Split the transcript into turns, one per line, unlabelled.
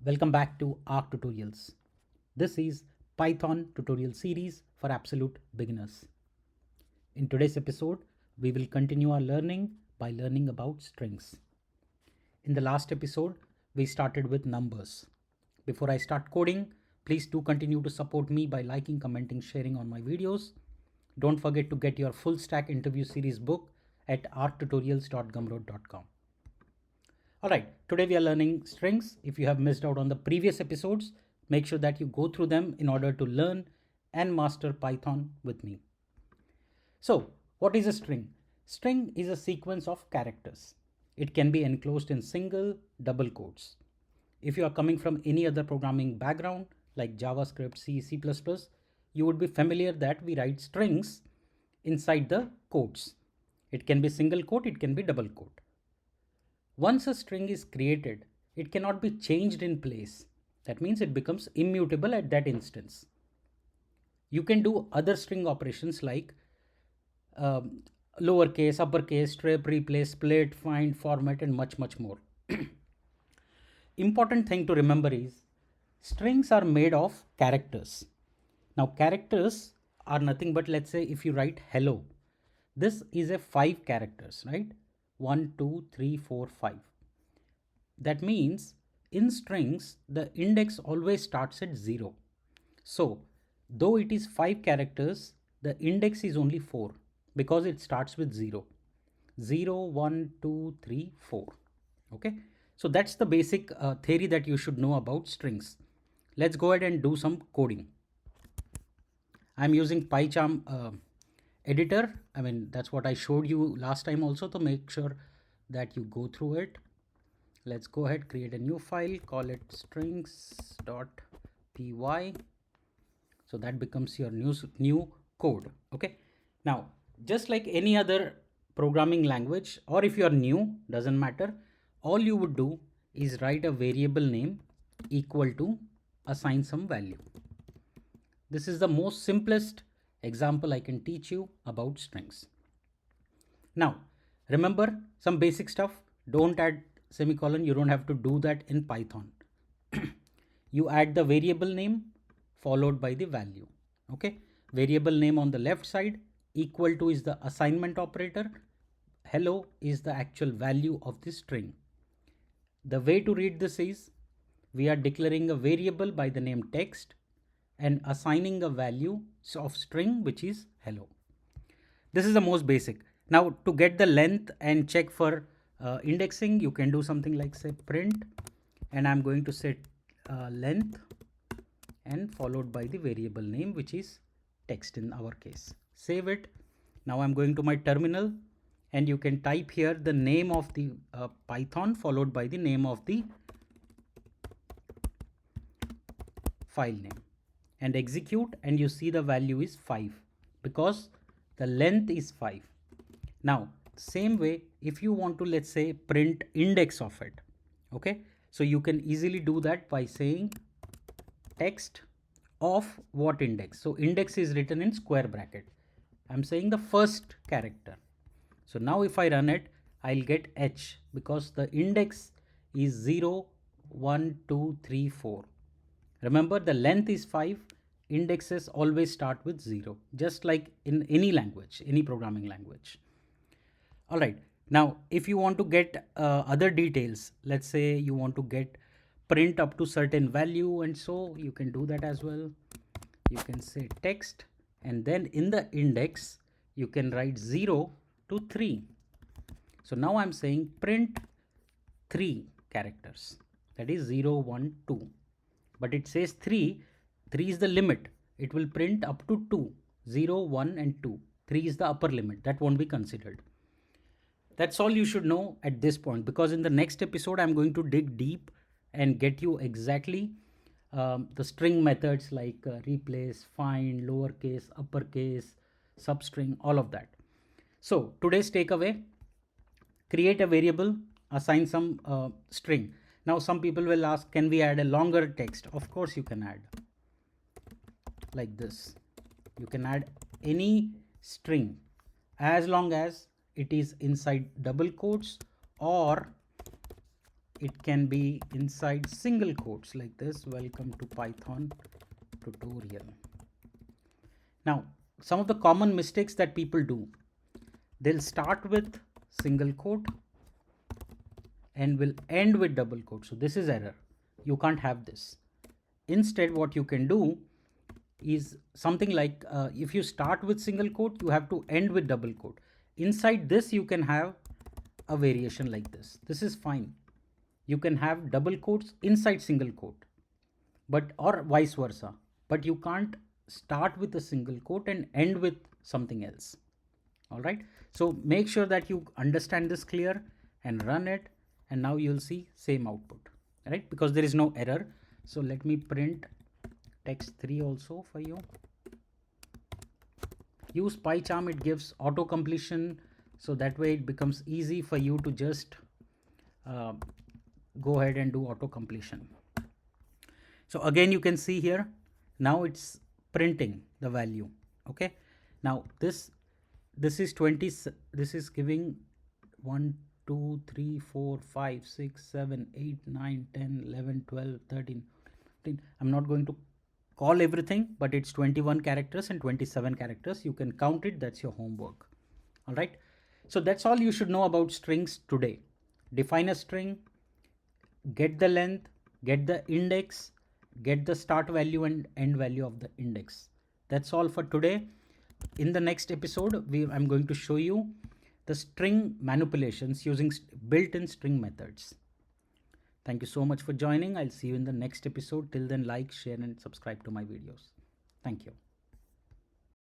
Welcome back to Arc Tutorials. This is Python tutorial series for absolute beginners. In today's episode, we will continue our learning by learning about strings. In the last episode, we started with numbers. Before I start coding, please do continue to support me by liking, commenting, sharing on my videos. Don't forget to get your full stack interview series book at arctutorials.gumroad.com. Alright, today we are learning strings. If you have missed out on the previous episodes, make sure that you go through them in order to learn and master Python with me. So, what is a string? String is a sequence of characters. It can be enclosed in single, double quotes. If you are coming from any other programming background like JavaScript, C, C++, you would be familiar that we write strings inside the quotes. It can be single quote, it can be double quote. Once a string is created, it cannot be changed in place. That means it becomes immutable at that instance. You can do other string operations like lowercase, uppercase, strip, replace, split, find, format, and much more. Important thing to remember is strings are made of characters. Now, characters are nothing but, let's say, if you write hello, this is a 5 characters, right? 1, 2, 3, 4, 5. That means in strings, the index always starts at 0. So, though it is 5 characters, the index is only 4 because it starts with 0. 0, 1, 2, 3, 4. Okay. So, that's the basic theory that you should know about strings. Let's go ahead and do some coding. I'm using PyCharm editor. I mean, that's what I showed you last time also, to make sure that you go through it. Let's go ahead, create a new file, call it strings.py. So that becomes your new code. Okay. Now, just like any other programming language, or if you are new, doesn't matter, all you would do is write a variable name equal to assign some value. This is the most simplest example I can teach you about strings. Now, remember some basic stuff. Don't add semicolon. You don't have to do that in Python. You add the variable name followed by the value. Okay. Variable name on the left side, equal to is the assignment operator. Hello is the actual value of the string. The way to read this is, we are declaring a variable by the name text and assigning a value of string which is hello. This is the most basic. Now, to get the length and check for indexing, you can do something like, say, print, and I'm going to set length and followed by the variable name which is text in our case. Save it. Now I'm going to my terminal, and you can type here the name of the Python followed by the name of the file name and execute, and you see the value is 5 because the length is 5. Now, same way, if you want to, let's say, print index of it, okay, so you can easily do that by saying text of what index. So index is written in square bracket. I'm saying the first character. So now if I run it, I'll get h because the index is 0, 1, 2, 3, 4. Remember, the length is 5. Indexes always start with 0, just like in any language, any programming language. All right. Now, if you want to get other details, let's say you want to get print up to certain value, and so you can do that as well. You can say text, and then in the index, you can write 0 to 3. So now I'm saying print 3 characters, that is 0, 1, 2. But it says 3. 3 is the limit. It will print up to 2. 0, 1, and 2. 3 is the upper limit. That won't be considered. That's all you should know at this point, because in the next episode, I'm going to dig deep and get you exactly the string methods like replace, find, lowercase, uppercase, substring, all of that. So today's takeaway: create a variable, assign some string. Now some people will ask, can we add a longer text? Of course you can add, like this. You can add any string as long as it is inside double quotes or it can be inside single quotes like this, welcome to Python tutorial. Now, some of the common mistakes that people do, they'll start with single quote and will end with double quote. So this is error. You can't have this. Instead, what you can do is something like if you start with single quote, you have to end with double quote. Inside this, you can have a variation like this. This is fine. You can have double quotes inside single quote, but or vice versa. But you can't start with a single quote and end with something else. All right. So make sure that you understand this clear and run it, and now you'll see same output, right? Because there is no error. So let me print text3 also for you. Use PyCharm, it gives auto completion, so that way it becomes easy for you to just go ahead and do auto completion. So again, you can see here, now it's printing the value. Okay, now this is 20, this is giving 1 2 3 4 5 6 7 8 9 10 11 12 13 14. I'm not going to call everything, but it's 21 characters and 27 characters. You can count it. That's your homework. All right. So that's all you should know about strings today. Define a string, get the length, get the index, get the start value and end value of the index. That's all for today. In the next episode, I'm going to show you the string manipulations using built-in string methods. Thank you so much for joining. I'll see you in the next episode. Till then, like, share, and subscribe to my videos. Thank you.